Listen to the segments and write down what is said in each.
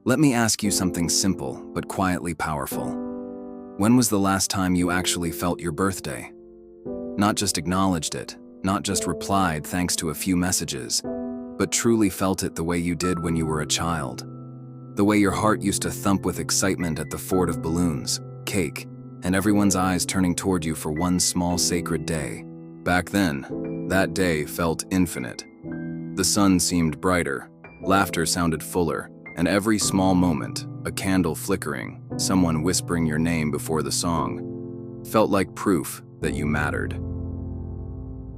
Let me ask you something simple but quietly powerful. When was the last time you actually felt your birthday? Not just acknowledged it, not just replied thanks to a few messages, but truly felt it the way you did when you were a child. The way your heart used to thump with excitement at the fort of balloons, cake, and everyone's eyes turning toward you for one small sacred day. Back then, that day felt infinite. The sun seemed brighter, laughter sounded fuller, and every small moment, a candle flickering, someone whispering your name before the song, felt like proof that you mattered.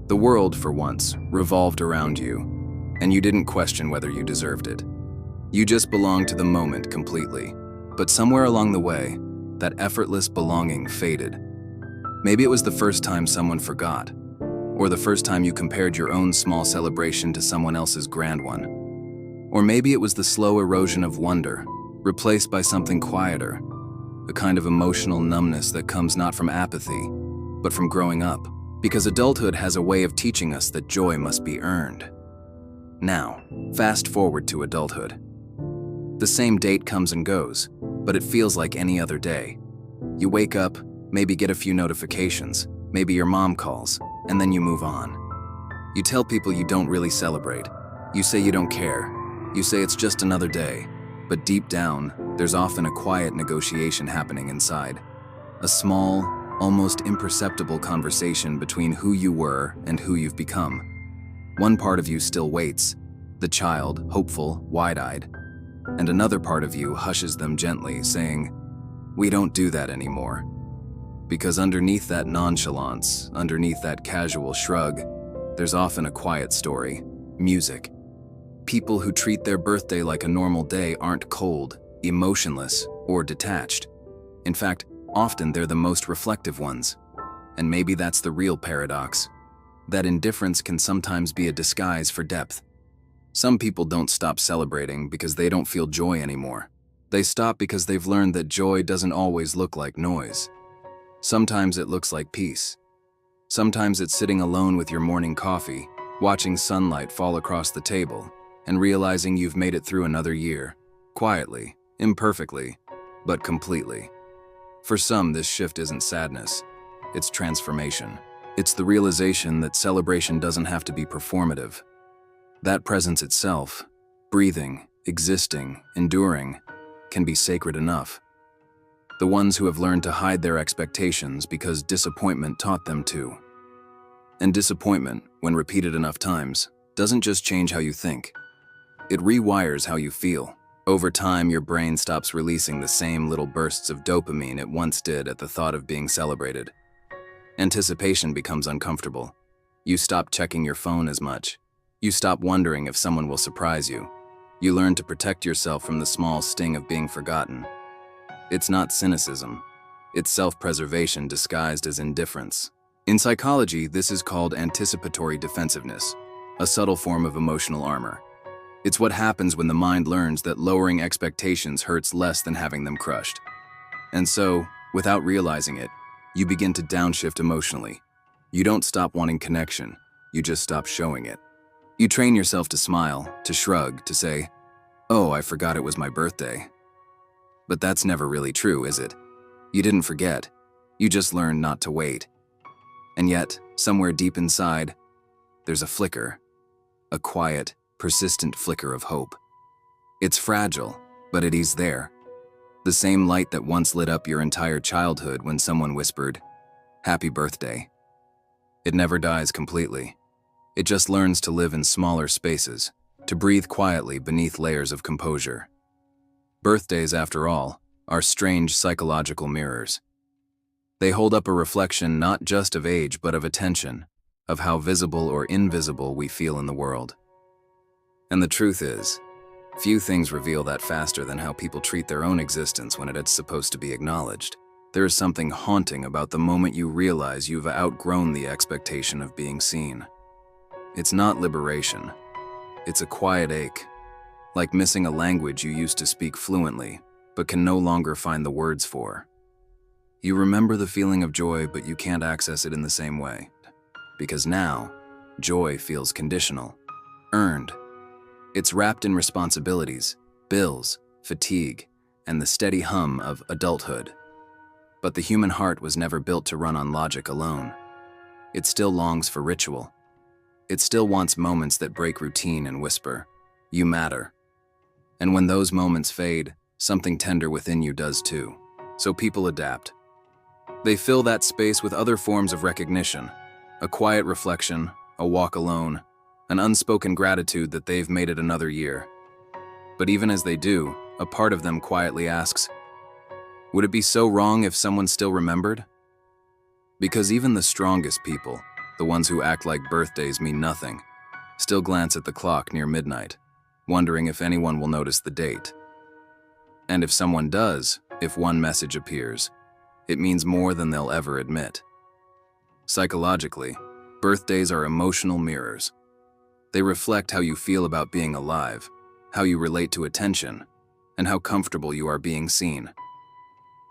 The world, for once, revolved around you, and you didn't question whether you deserved it. You just belonged to the moment completely. But somewhere along the way, that effortless belonging faded. Maybe it was the first time someone forgot, or the first time you compared your own small celebration to someone else's grand one. Or maybe it was the slow erosion of wonder, replaced by something quieter, a kind of emotional numbness that comes not from apathy, but from growing up. Because adulthood has a way of teaching us that joy must be earned. Now, fast forward to adulthood. The same date comes and goes, but it feels like any other day. You wake up, maybe get a few notifications, maybe your mom calls, and then you move on. You tell people you don't really celebrate. You say you don't care. You say it's just another day. But deep down, there's often a quiet negotiation happening inside. A small, almost imperceptible conversation between who you were and who you've become. One part of you still waits, the child, hopeful, wide-eyed, and another part of you hushes them gently, saying, "We don't do that anymore." Because underneath that nonchalance, underneath that casual shrug, there's often a quiet story, music. People who treat their birthday like a normal day aren't cold, emotionless, or detached. In fact, often they're the most reflective ones. And maybe that's the real paradox, that indifference can sometimes be a disguise for depth. Some people don't stop celebrating because they don't feel joy anymore. They stop because they've learned that joy doesn't always look like noise. Sometimes it looks like peace. Sometimes it's sitting alone with your morning coffee, watching sunlight fall across the table, and realizing you've made it through another year, quietly, imperfectly, but completely. For some, this shift isn't sadness, it's transformation. It's the realization that celebration doesn't have to be performative. That presence itself, breathing, existing, enduring, can be sacred enough. The ones who have learned to hide their expectations because disappointment taught them to. And disappointment, when repeated enough times, doesn't just change how you think. It rewires how you feel. Over time, your brain stops releasing the same little bursts of dopamine it once did at the thought of being celebrated. Anticipation becomes uncomfortable. You stop checking your phone as much. You stop wondering if someone will surprise you. You learn to protect yourself from the small sting of being forgotten. It's not cynicism. It's self-preservation disguised as indifference. In psychology, this is called anticipatory defensiveness, a subtle form of emotional armor. It's what happens when the mind learns that lowering expectations hurts less than having them crushed. And so, without realizing it, you begin to downshift emotionally. You don't stop wanting connection, you just stop showing it. You train yourself to smile, to shrug, to say, "Oh, I forgot it was my birthday." But that's never really true, is it? You didn't forget. You just learned not to wait. And yet, somewhere deep inside, there's a flicker, a quiet, persistent flicker of hope. It's fragile, but it is there. The same light that once lit up your entire childhood when someone whispered, "Happy birthday." It never dies completely. It just learns to live in smaller spaces, to breathe quietly beneath layers of composure. Birthdays, after all, are strange psychological mirrors. They hold up a reflection not just of age but of attention, of how visible or invisible we feel in the world. And the truth is, few things reveal that faster than how people treat their own existence when it's supposed to be acknowledged. There is something haunting about the moment you realize you've outgrown the expectation of being seen. It's not liberation. It's a quiet ache, like missing a language you used to speak fluently, but can no longer find the words for. You remember the feeling of joy, but you can't access it in the same way. Because now, joy feels conditional, earned. It's wrapped in responsibilities, bills, fatigue, and the steady hum of adulthood. But the human heart was never built to run on logic alone. It still longs for ritual. It still wants moments that break routine and whisper, "You matter." And when those moments fade, something tender within you does too. So people adapt. They fill that space with other forms of recognition, a quiet reflection, a walk alone, an unspoken gratitude that they've made it another year. But even as they do, a part of them quietly asks, would it be so wrong if someone still remembered? Because even the strongest people, the ones who act like birthdays mean nothing, still glance at the clock near midnight, wondering if anyone will notice the date. And if someone does, if one message appears, it means more than they'll ever admit. Psychologically, birthdays are emotional mirrors. They reflect how you feel about being alive, how you relate to attention, and how comfortable you are being seen.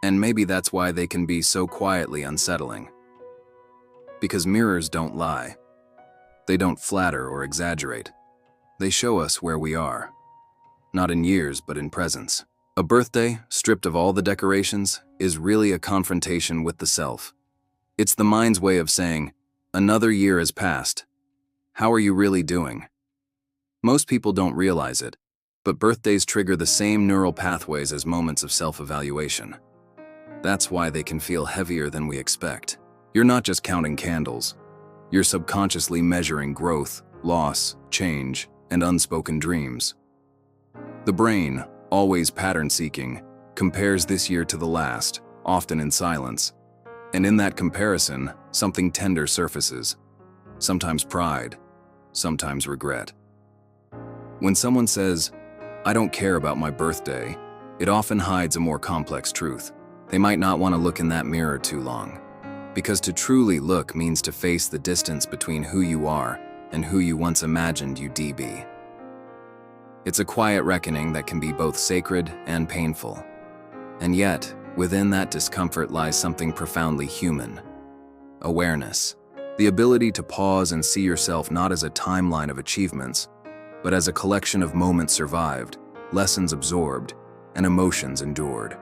And maybe that's why they can be so quietly unsettling. Because mirrors don't lie. They don't flatter or exaggerate. They show us where we are. Not in years, but in presence. A birthday, stripped of all the decorations, is really a confrontation with the self. It's the mind's way of saying, another year has passed. How are you really doing? Most people don't realize it, but birthdays trigger the same neural pathways as moments of self-evaluation. That's why they can feel heavier than we expect. You're not just counting candles. You're subconsciously measuring growth, loss, change, and unspoken dreams. The brain, always pattern-seeking, compares this year to the last, often in silence. And in that comparison, something tender surfaces. Sometimes pride, sometimes regret. When someone says, "I don't care about my birthday," it often hides a more complex truth. They might not want to look in that mirror too long. Because to truly look means to face the distance between who you are and who you once imagined you'd be. It's a quiet reckoning that can be both sacred and painful. And yet, within that discomfort lies something profoundly human. Awareness. The ability to pause and see yourself not as a timeline of achievements, but as a collection of moments survived, lessons absorbed, and emotions endured.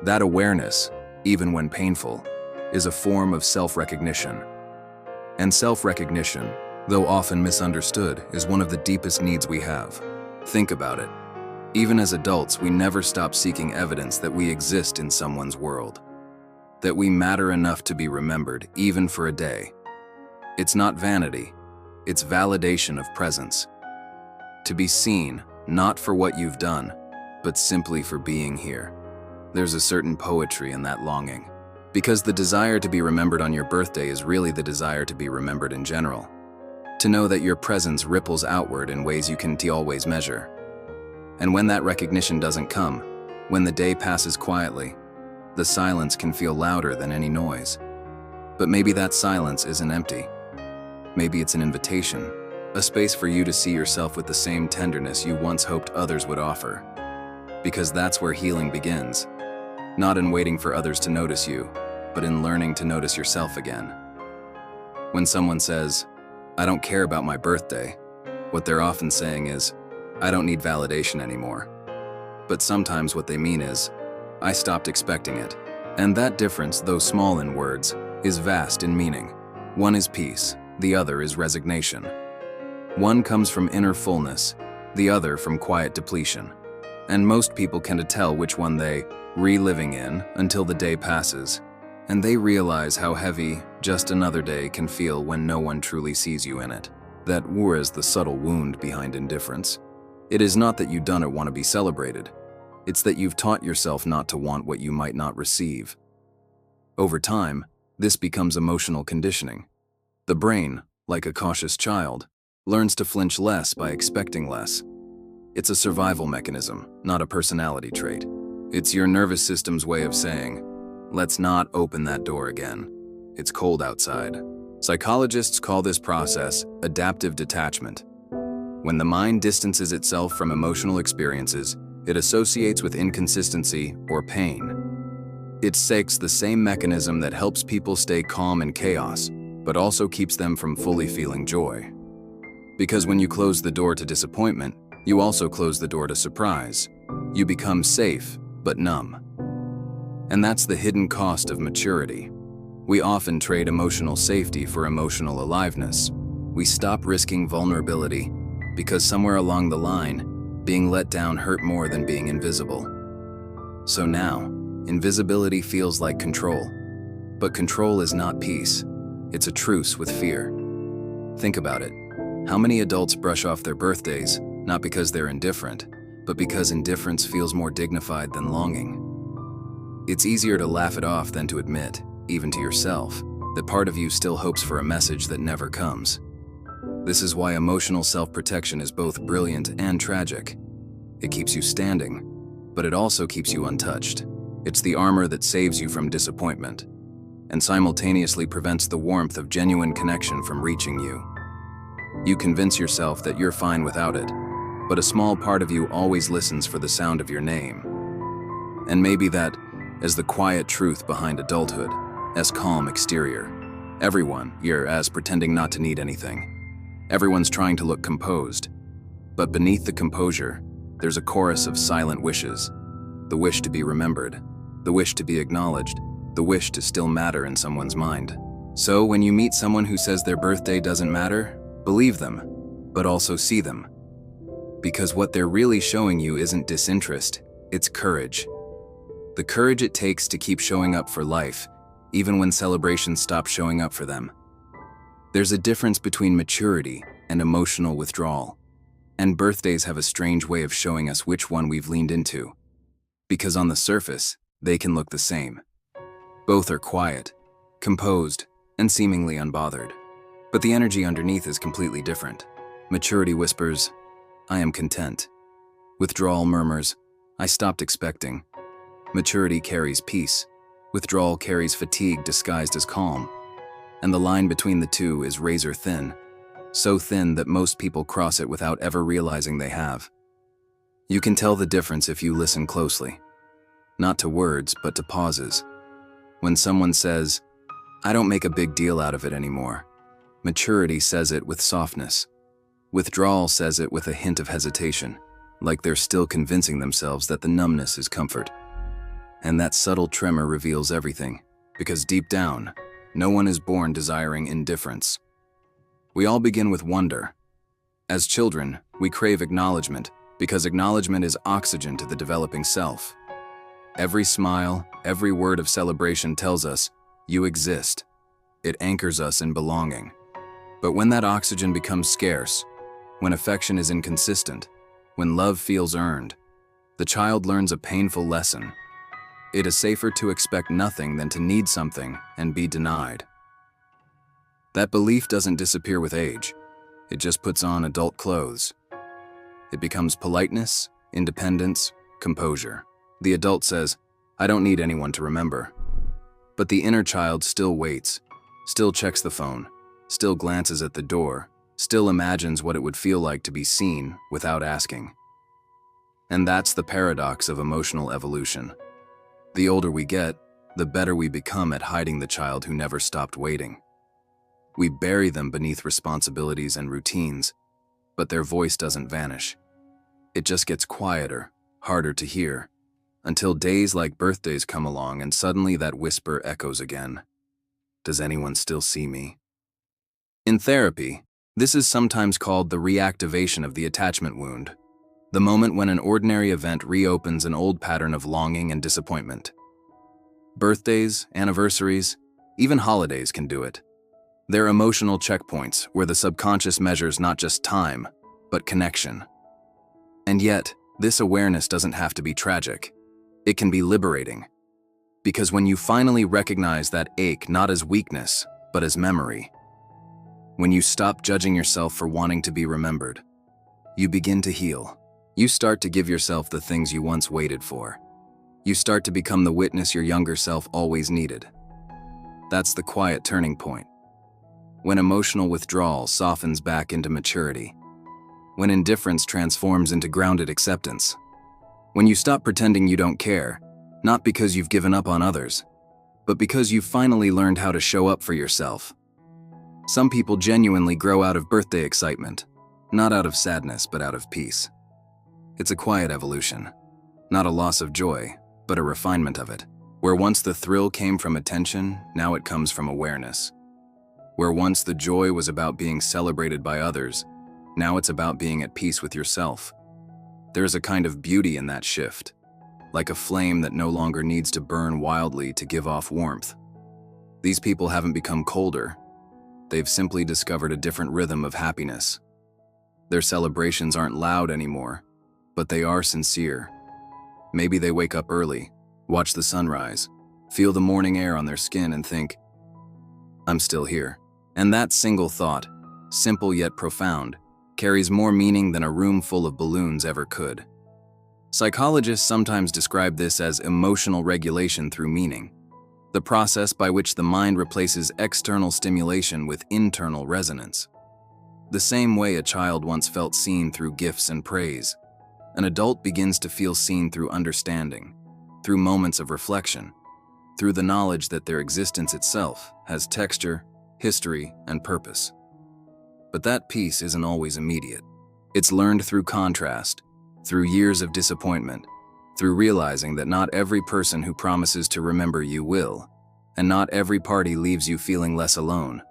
That awareness, even when painful, is a form of self-recognition. And self-recognition, though often misunderstood, is one of the deepest needs we have. Think about it. Even as adults, we never stop seeking evidence that we exist in someone's world. That we matter enough to be remembered, even for a day. It's not vanity, it's validation of presence. To be seen, not for what you've done, but simply for being here. There's a certain poetry in that longing. Because the desire to be remembered on your birthday is really the desire to be remembered in general. To know that your presence ripples outward in ways you can't always measure. And when that recognition doesn't come, when the day passes quietly, the silence can feel louder than any noise. But maybe that silence isn't empty. Maybe it's an invitation, a space for you to see yourself with the same tenderness you once hoped others would offer. Because that's where healing begins. Not in waiting for others to notice you, but in learning to notice yourself again. When someone says, "I don't care about my birthday," what they're often saying is, "I don't need validation anymore." But sometimes what they mean is, "I stopped expecting it." And that difference, though small in words, is vast in meaning. One is peace, the other is resignation. One comes from inner fullness, the other from quiet depletion. And most people can't tell which one they reliving in until the day passes, and they realize how heavy just another day can feel when no one truly sees you in it. That war is the subtle wound behind indifference. It is not that you don't want to be celebrated. It's that you've taught yourself not to want what you might not receive. Over time, this becomes emotional conditioning. The brain, like a cautious child, learns to flinch less by expecting less. It's a survival mechanism, not a personality trait. It's your nervous system's way of saying, "Let's not open that door again. It's cold outside." Psychologists call this process adaptive detachment. When the mind distances itself from emotional experiences, it associates with inconsistency or pain. It seeks the same mechanism that helps people stay calm in chaos, but also keeps them from fully feeling joy. Because when you close the door to disappointment, you also close the door to surprise. You become safe, but numb. And that's the hidden cost of maturity. We often trade emotional safety for emotional aliveness. We stop risking vulnerability because somewhere along the line, being let down hurt more than being invisible. So now, invisibility feels like control. But control is not peace. It's a truce with fear. Think about it. How many adults brush off their birthdays, not because they're indifferent, but because indifference feels more dignified than longing? It's easier to laugh it off than to admit, even to yourself, that part of you still hopes for a message that never comes. This is why emotional self-protection is both brilliant and tragic. It keeps you standing, but it also keeps you untouched. It's the armor that saves you from disappointment, and simultaneously prevents the warmth of genuine connection from reaching you. You convince yourself that you're fine without it, but a small part of you always listens for the sound of your name. And maybe that is the quiet truth behind adulthood, as calm exterior. Everyone here as pretending not to need anything. Everyone's trying to look composed. But beneath the composure, there's a chorus of silent wishes. The wish to be remembered, the wish to be acknowledged, the wish to still matter in someone's mind. So when you meet someone who says their birthday doesn't matter, believe them, but also see them. Because what they're really showing you isn't disinterest, it's courage. The courage it takes to keep showing up for life, even when celebrations stop showing up for them. There's a difference between maturity and emotional withdrawal, and birthdays have a strange way of showing us which one we've leaned into. Because on the surface, they can look the same. Both are quiet, composed, and seemingly unbothered. But the energy underneath is completely different. Maturity whispers, "I am content." Withdrawal murmurs, "I stopped expecting." Maturity carries peace. Withdrawal carries fatigue disguised as calm. And the line between the two is razor thin. So thin that most people cross it without ever realizing they have. You can tell the difference if you listen closely. Not to words, but to pauses. When someone says, "I don't make a big deal out of it anymore," maturity says it with softness. Withdrawal says it with a hint of hesitation, like they're still convincing themselves that the numbness is comfort. And that subtle tremor reveals everything, because deep down, no one is born desiring indifference. We all begin with wonder. As children, we crave acknowledgement, because acknowledgement is oxygen to the developing self. Every smile, every word of celebration tells us, "You exist." It anchors us in belonging. But when that oxygen becomes scarce, when affection is inconsistent, when love feels earned, the child learns a painful lesson. It is safer to expect nothing than to need something and be denied. That belief doesn't disappear with age. It just puts on adult clothes. It becomes politeness, independence, composure. The adult says, "I don't need anyone to remember." But the inner child still waits, still checks the phone, still glances at the door, still imagines what it would feel like to be seen without asking. And that's the paradox of emotional evolution. The older we get, the better we become at hiding the child who never stopped waiting. We bury them beneath responsibilities and routines, but their voice doesn't vanish. It just gets quieter, harder to hear, until days like birthdays come along and suddenly that whisper echoes again. Does anyone still see me? In therapy, this is sometimes called the reactivation of the attachment wound, the moment when an ordinary event reopens an old pattern of longing and disappointment. Birthdays, anniversaries, even holidays can do it. They're emotional checkpoints where the subconscious measures not just time, but connection. And yet, this awareness doesn't have to be tragic. It can be liberating. Because when you finally recognize that ache not as weakness, but as memory, when you stop judging yourself for wanting to be remembered, you begin to heal. You start to give yourself the things you once waited for. You start to become the witness your younger self always needed. That's the quiet turning point. When emotional withdrawal softens back into maturity. When indifference transforms into grounded acceptance. When you stop pretending you don't care, not because you've given up on others, but because you've finally learned how to show up for yourself. Some people genuinely grow out of birthday excitement, not out of sadness, but out of peace. It's a quiet evolution, Not a loss of joy, but a refinement of it. Where once the thrill came from attention, now it comes from awareness. Where once the joy was about being celebrated by others, now it's about being at peace with yourself. There's a kind of beauty in that shift, like a flame that no longer needs to burn wildly to give off warmth. These people haven't become colder. They've simply discovered a different rhythm of happiness. Their celebrations aren't loud anymore, but they are sincere. Maybe they wake up early, watch the sunrise, feel the morning air on their skin and think, "I'm still here." And that single thought, simple yet profound, carries more meaning than a room full of balloons ever could. Psychologists sometimes describe this as emotional regulation through meaning, the process by which the mind replaces external stimulation with internal resonance. The same way a child once felt seen through gifts and praise, an adult begins to feel seen through understanding, through moments of reflection, through the knowledge that their existence itself has texture, history, and purpose. But that peace isn't always immediate. It's learned through contrast, through years of disappointment, through realizing that not every person who promises to remember you will, and not every party leaves you feeling less alone.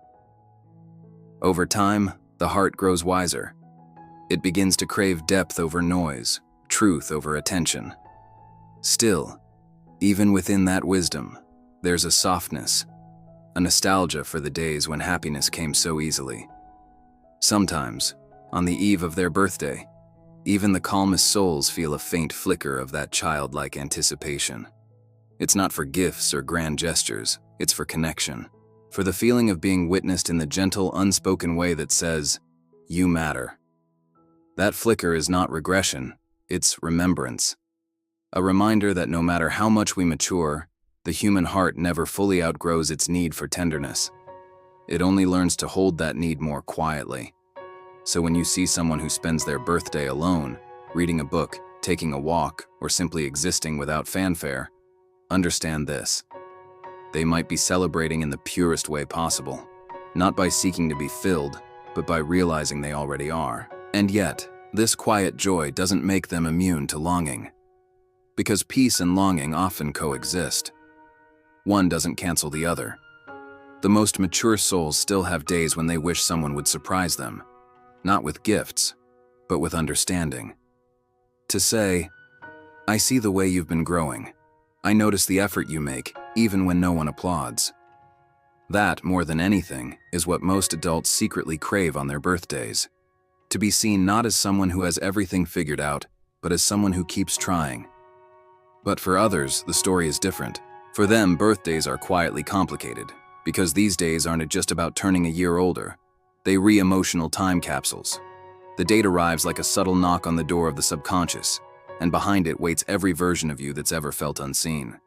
Over time, the heart grows wiser. It begins to crave depth over noise, truth over attention. Still, even within that wisdom, there's a softness, a nostalgia for the days when happiness came so easily. Sometimes, on the eve of their birthday, even the calmest souls feel a faint flicker of that childlike anticipation. It's not for gifts or grand gestures, it's for connection, for the feeling of being witnessed in the gentle, unspoken way that says, "You matter." That flicker is not regression, it's remembrance. A reminder that no matter how much we mature, the human heart never fully outgrows its need for tenderness. It only learns to hold that need more quietly. So when you see someone who spends their birthday alone, reading a book, taking a walk, or simply existing without fanfare, understand this. They might be celebrating in the purest way possible, not by seeking to be filled, but by realizing they already are. And yet, this quiet joy doesn't make them immune to longing. Because peace and longing often coexist. One doesn't cancel the other. The most mature souls still have days when they wish someone would surprise them, not with gifts, but with understanding. To say, "I see the way you've been growing. I notice the effort you make, even when no one applauds." That, more than anything, is what most adults secretly crave on their birthdays. To be seen not as someone who has everything figured out, but as someone who keeps trying. But for others, the story is different. For them, birthdays are quietly complicated, because these days aren't just about turning a year older. They re-emotional time capsules. The date arrives like a subtle knock on the door of the subconscious, and behind it waits every version of you that's ever felt unseen.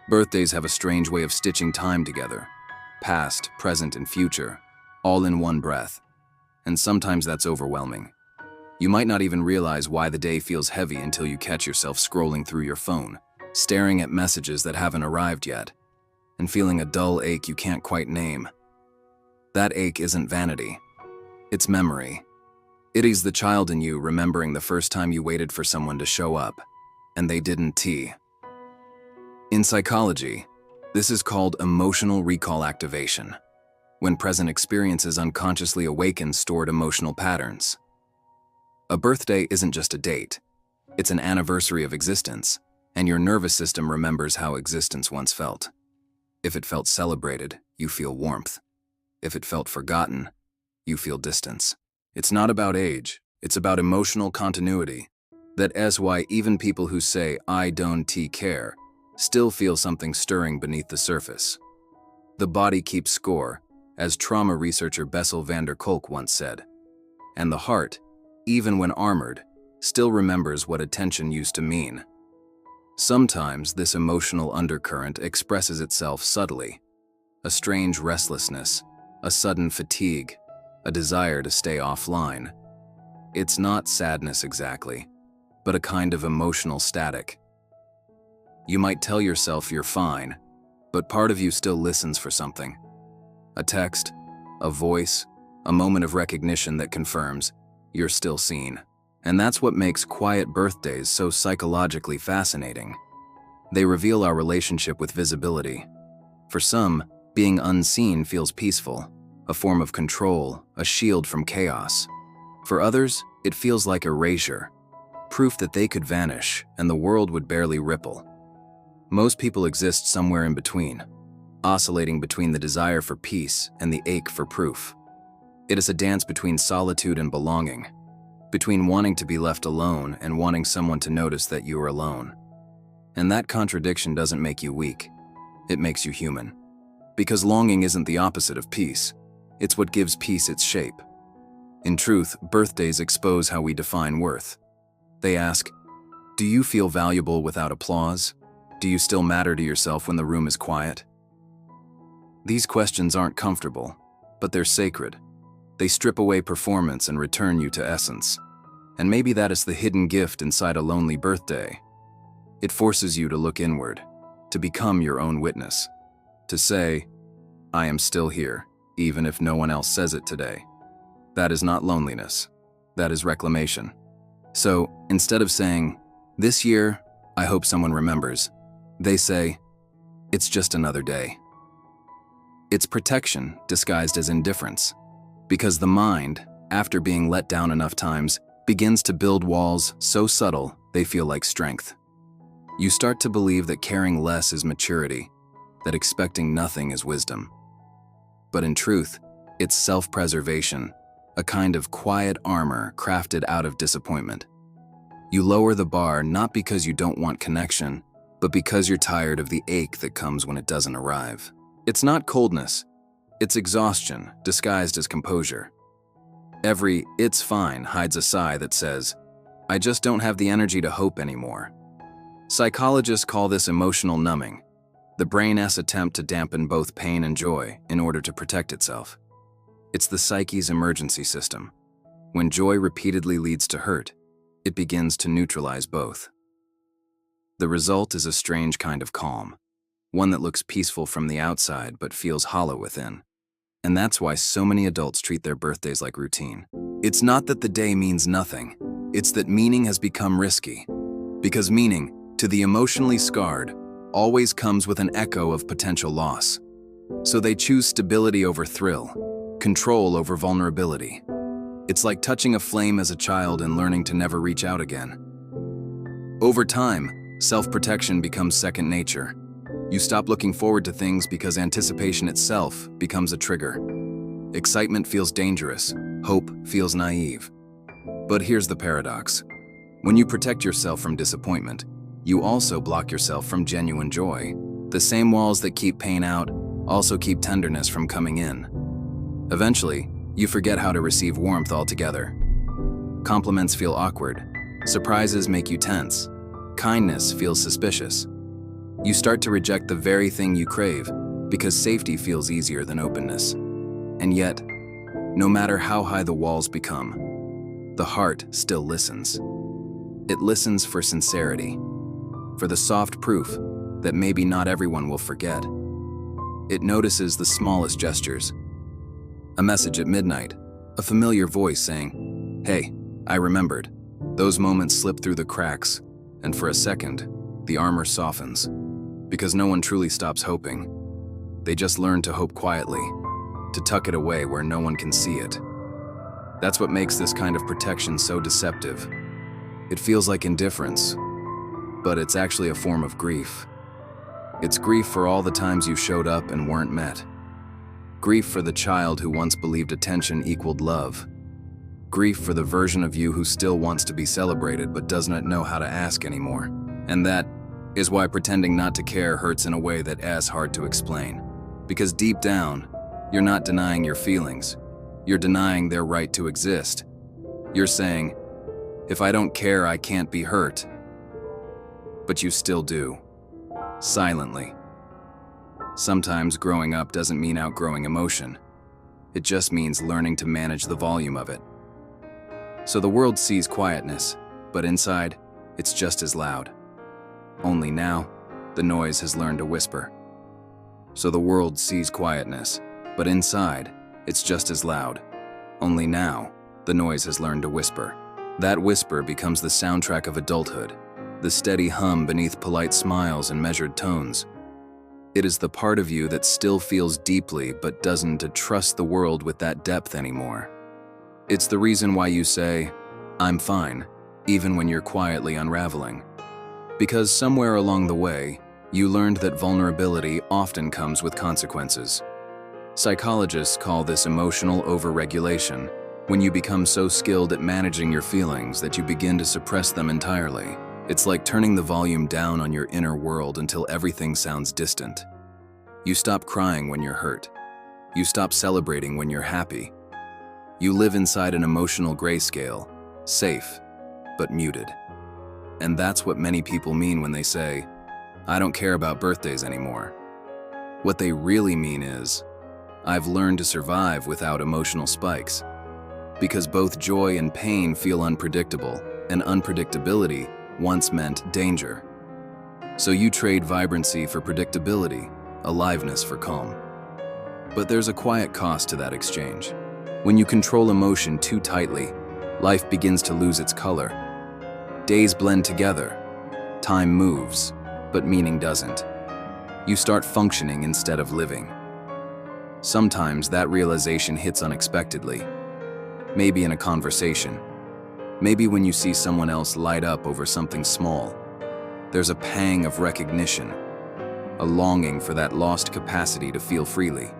Birthdays have a strange way of stitching time together. Past, present, and future, all in one breath. And sometimes that's overwhelming. You might not even realize why the day feels heavy until you catch yourself scrolling through your phone, staring at messages that haven't arrived yet, and feeling a dull ache you can't quite name. That ache isn't vanity. It's memory. It is the child in you remembering the first time you waited for someone to show up, and they didn't. In psychology, this is called emotional recall activation, when present experiences unconsciously awaken stored emotional patterns. A birthday isn't just a date. It's an anniversary of existence, and your nervous system remembers how existence once felt. If it felt celebrated, you feel warmth. If it felt forgotten, you feel distance. It's not about age, it's about emotional continuity. That is why even people who say, "I don't care," still feel something stirring beneath the surface. The body keeps score, as trauma researcher Bessel van der Kolk once said. And the heart, even when armored, still remembers what attention used to mean. Sometimes this emotional undercurrent expresses itself subtly. A strange restlessness, a sudden fatigue, a desire to stay offline. It's not sadness exactly, but a kind of emotional static. You might tell yourself you're fine, but part of you still listens for something. A text, a voice, a moment of recognition that confirms you're still seen. And that's what makes quiet birthdays so psychologically fascinating. They reveal our relationship with visibility. For some, being unseen feels peaceful, a form of control, a shield from chaos. For others, it feels like erasure, proof that they could vanish and the world would barely ripple. Most people exist somewhere in between, oscillating between the desire for peace and the ache for proof. It is a dance between solitude and belonging, between wanting to be left alone and wanting someone to notice that you are alone. And that contradiction doesn't make you weak, it makes you human. Because longing isn't the opposite of peace, it's what gives peace its shape. In truth, birthdays expose how we define worth. They ask, do you feel valuable without applause? Do you still matter to yourself when the room is quiet? These questions aren't comfortable, but they're sacred. They strip away performance and return you to essence. And maybe that is the hidden gift inside a lonely birthday. It forces you to look inward, to become your own witness, to say, I am still here, even if no one else says it today. That is not loneliness. That is reclamation. So, instead of saying, this year, I hope someone remembers, they say, it's just another day. It's protection disguised as indifference. Because the mind, after being let down enough times, begins to build walls so subtle they feel like strength. You start to believe that caring less is maturity, that expecting nothing is wisdom. But in truth, it's self-preservation, a kind of quiet armor crafted out of disappointment. You lower the bar not because you don't want connection, but because you're tired of the ache that comes when it doesn't arrive. It's not coldness, it's exhaustion disguised as composure. Every "it's fine" hides a sigh that says, I just don't have the energy to hope anymore. Psychologists call this emotional numbing, the brain's attempt to dampen both pain and joy in order to protect itself. It's the psyche's emergency system. When joy repeatedly leads to hurt, it begins to neutralize both. The result is a strange kind of calm, one that looks peaceful from the outside but feels hollow within. And that's why so many adults treat their birthdays like routine. It's not that the day means nothing, it's that meaning has become risky. Because meaning, to the emotionally scarred, always comes with an echo of potential loss. So they choose stability over thrill, control over vulnerability. It's like touching a flame as a child and learning to never reach out again. Over time, self-protection becomes second nature. You stop looking forward to things because anticipation itself becomes a trigger. Excitement feels dangerous, hope feels naive. But here's the paradox. When you protect yourself from disappointment, you also block yourself from genuine joy. The same walls that keep pain out also keep tenderness from coming in. Eventually, you forget how to receive warmth altogether. Compliments feel awkward. Surprises make you tense. Kindness feels suspicious. You start to reject the very thing you crave because safety feels easier than openness. And yet, no matter how high the walls become, the heart still listens. It listens for sincerity, for the soft proof that maybe not everyone will forget. It notices the smallest gestures. A message at midnight, a familiar voice saying, hey, I remembered. Those moments slip through the cracks, and for a second, the armor softens. Because no one truly stops hoping. They just learn to hope quietly, to tuck it away where no one can see it. That's what makes this kind of protection so deceptive. It feels like indifference, but it's actually a form of grief. It's grief for all the times you showed up and weren't met. Grief for the child who once believed attention equaled love. Grief for the version of you who still wants to be celebrated but does not know how to ask anymore. And that is why pretending not to care hurts in a way that is hard to explain. Because deep down, you're not denying your feelings. You're denying their right to exist. You're saying, if I don't care, I can't be hurt. But you still do. Silently. Sometimes growing up doesn't mean outgrowing emotion. It just means learning to manage the volume of it. So the world sees quietness, but inside, it's just as loud. Only now, the noise has learned to whisper. So the world sees quietness, but inside, it's just as loud. Only now, the noise has learned to whisper. That whisper becomes the soundtrack of adulthood, the steady hum beneath polite smiles and measured tones. It is the part of you that still feels deeply but doesn't trust the world with that depth anymore. It's the reason why you say, "I'm fine," even when you're quietly unraveling. Because somewhere along the way, you learned that vulnerability often comes with consequences. Psychologists call this emotional overregulation, when you become so skilled at managing your feelings that you begin to suppress them entirely. It's like turning the volume down on your inner world until everything sounds distant. You stop crying when you're hurt. You stop celebrating when you're happy. You live inside an emotional grayscale, safe, but muted. And that's what many people mean when they say, "I don't care about birthdays anymore." What they really mean is, "I've learned to survive without emotional spikes." Because both joy and pain feel unpredictable, and unpredictability once meant danger. So you trade vibrancy for predictability, aliveness for calm. But there's a quiet cost to that exchange. When you control emotion too tightly, life begins to lose its color. Days blend together, time moves, but meaning doesn't. You start functioning instead of living. Sometimes that realization hits unexpectedly. Maybe in a conversation. Maybe when you see someone else light up over something small. There's a pang of recognition, a longing for that lost capacity to feel freely.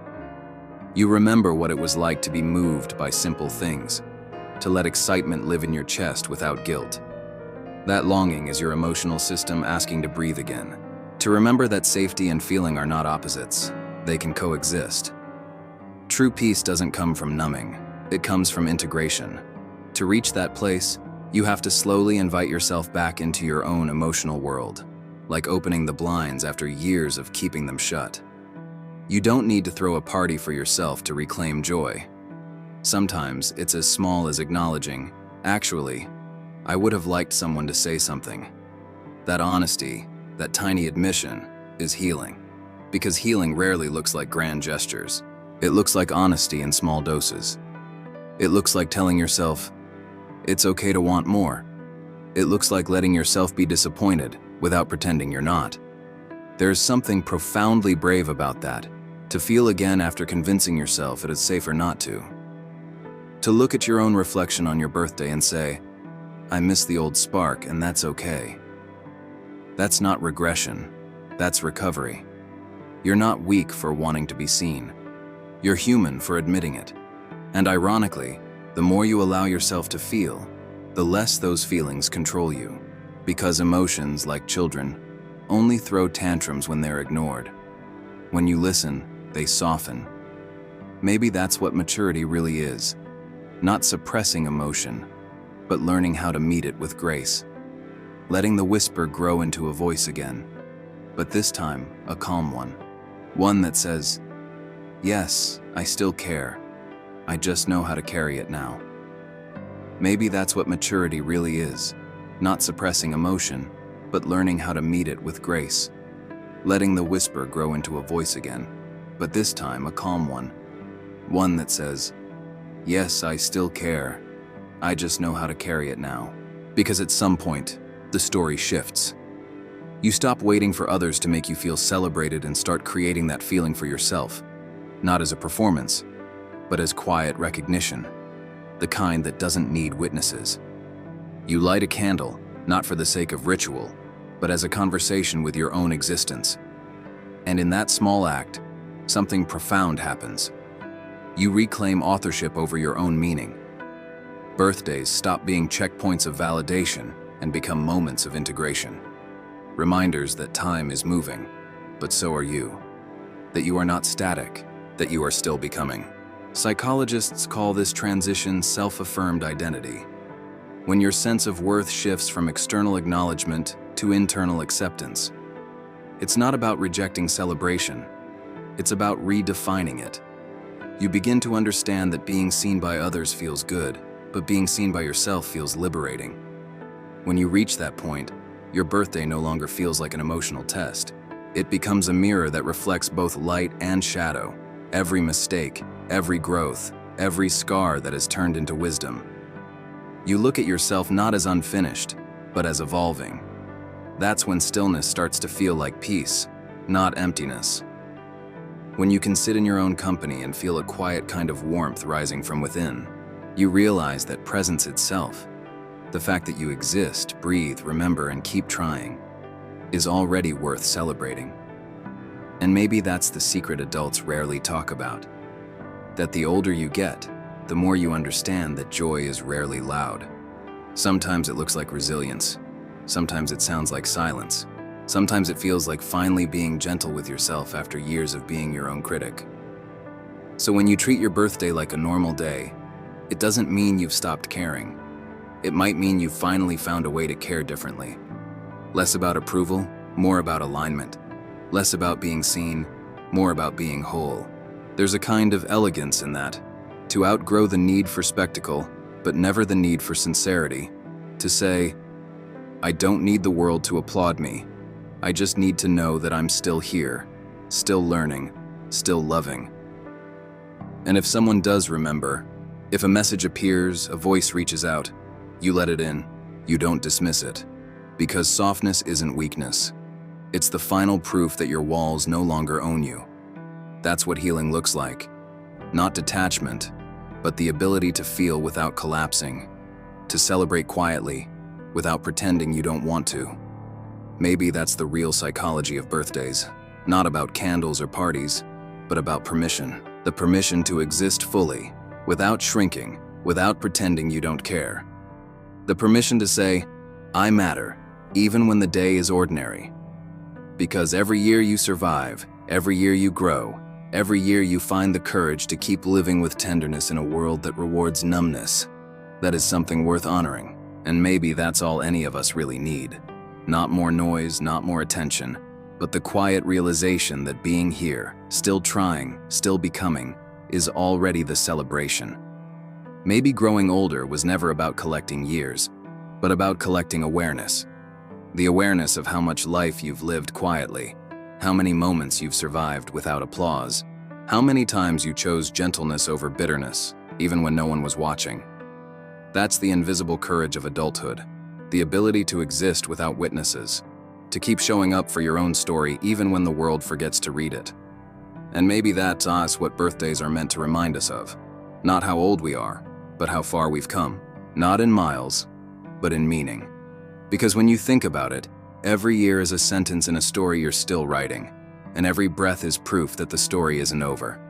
You remember what it was like to be moved by simple things, to let excitement live in your chest without guilt. That longing is your emotional system asking to breathe again, to remember that safety and feeling are not opposites, they can coexist. True peace doesn't come from numbing, it comes from integration. To reach that place, you have to slowly invite yourself back into your own emotional world, like opening the blinds after years of keeping them shut. You don't need to throw a party for yourself to reclaim joy. Sometimes it's as small as acknowledging, "Actually, I would have liked someone to say something." That honesty, that tiny admission, is healing. Because healing rarely looks like grand gestures. It looks like honesty in small doses. It looks like telling yourself, "It's okay to want more." It looks like letting yourself be disappointed without pretending you're not. There's something profoundly brave about that, to feel again after convincing yourself it is safer not to. To look at your own reflection on your birthday and say, "I miss the old spark, and that's okay." That's not regression, that's recovery. You're not weak for wanting to be seen. You're human for admitting it. And ironically, the more you allow yourself to feel, the less those feelings control you. Because emotions, like children, only throw tantrums when they're ignored. When you listen, they soften. Maybe that's what maturity really is. Not suppressing emotion, but learning how to meet it with grace. Letting the whisper grow into a voice again. But this time, a calm one. One that says, "Yes, I still care. I just know how to carry it now." Maybe that's what maturity really is. Not suppressing emotion, but learning how to meet it with grace. Letting the whisper grow into a voice again, but this time a calm one. One that says, "Yes, I still care. I just know how to carry it now." Because at some point, the story shifts. You stop waiting for others to make you feel celebrated and start creating that feeling for yourself. Not as a performance, but as quiet recognition. The kind that doesn't need witnesses. You light a candle, not for the sake of ritual, but as a conversation with your own existence. And in that small act, something profound happens. You reclaim authorship over your own meaning. Birthdays stop being checkpoints of validation and become moments of integration. Reminders that time is moving, but so are you. That you are not static, that you are still becoming. Psychologists call this transition self-affirmed identity. When your sense of worth shifts from external acknowledgement to internal acceptance. It's not about rejecting celebration, it's about redefining it. You begin to understand that being seen by others feels good, but being seen by yourself feels liberating. When you reach that point, your birthday no longer feels like an emotional test. It becomes a mirror that reflects both light and shadow, every mistake, every growth, every scar that has turned into wisdom. You look at yourself not as unfinished, but as evolving. That's when stillness starts to feel like peace, not emptiness. When you can sit in your own company and feel a quiet kind of warmth rising from within, you realize that presence itself, the fact that you exist, breathe, remember, and keep trying, is already worth celebrating. And maybe that's the secret adults rarely talk about. That the older you get, the more you understand that joy is rarely loud. Sometimes it looks like resilience. Sometimes it sounds like silence. Sometimes it feels like finally being gentle with yourself after years of being your own critic. So when you treat your birthday like a normal day, it doesn't mean you've stopped caring. It might mean you've finally found a way to care differently. Less about approval, more about alignment. Less about being seen, more about being whole. There's a kind of elegance in that, to outgrow the need for spectacle, but never the need for sincerity. To say, I don't need the world to applaud me. I just need to know that I'm still here, still learning, still loving. And if someone does remember, if a message appears, a voice reaches out, you let it in, you don't dismiss it. Because softness isn't weakness. It's the final proof that your walls no longer own you. That's what healing looks like. Not detachment, but the ability to feel without collapsing, to celebrate quietly, without pretending you don't want to. Maybe that's the real psychology of birthdays, not about candles or parties, but about permission. The permission to exist fully, without shrinking, without pretending you don't care. The permission to say, I matter, even when the day is ordinary. Because every year you survive, every year you grow, every year you find the courage to keep living with tenderness in a world that rewards numbness. That is something worth honoring, and maybe that's all any of us really need. Not more noise, not more attention, but the quiet realization that being here, still trying, still becoming, is already the celebration. Maybe growing older was never about collecting years, but about collecting awareness. The awareness of how much life you've lived quietly, how many moments you've survived without applause, how many times you chose gentleness over bitterness, even when no one was watching. That's the invisible courage of adulthood, the ability to exist without witnesses, to keep showing up for your own story even when the world forgets to read it. And maybe that's what birthdays are meant to remind us of. Not how old we are, but how far we've come. Not in miles, but in meaning. Because when you think about it, every year is a sentence in a story you're still writing, and every breath is proof that the story isn't over.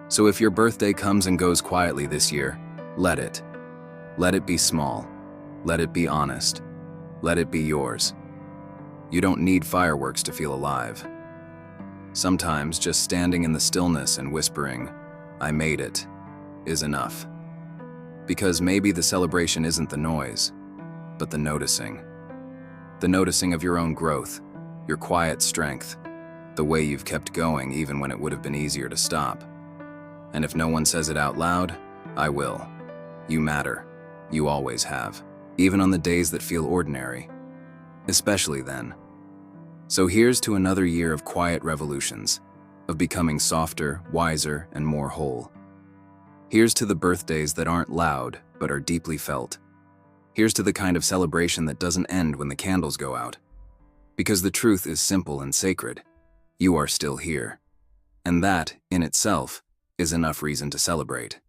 So if your birthday comes and goes quietly this year, let it. Let it be small. Let it be honest. Let it be yours. You don't need fireworks to feel alive. Sometimes just standing in the stillness and whispering, I made it, is enough. Because maybe the celebration isn't the noise, but the noticing. The noticing of your own growth, your quiet strength, the way you've kept going even when it would have been easier to stop. And if no one says it out loud, I will. You matter. You always have. Even on the days that feel ordinary. Especially then. So here's to another year of quiet revolutions, of becoming softer, wiser, and more whole. Here's to the birthdays that aren't loud, but are deeply felt. Here's to the kind of celebration that doesn't end when the candles go out. Because the truth is simple and sacred. You are still here. And that, in itself, is enough reason to celebrate.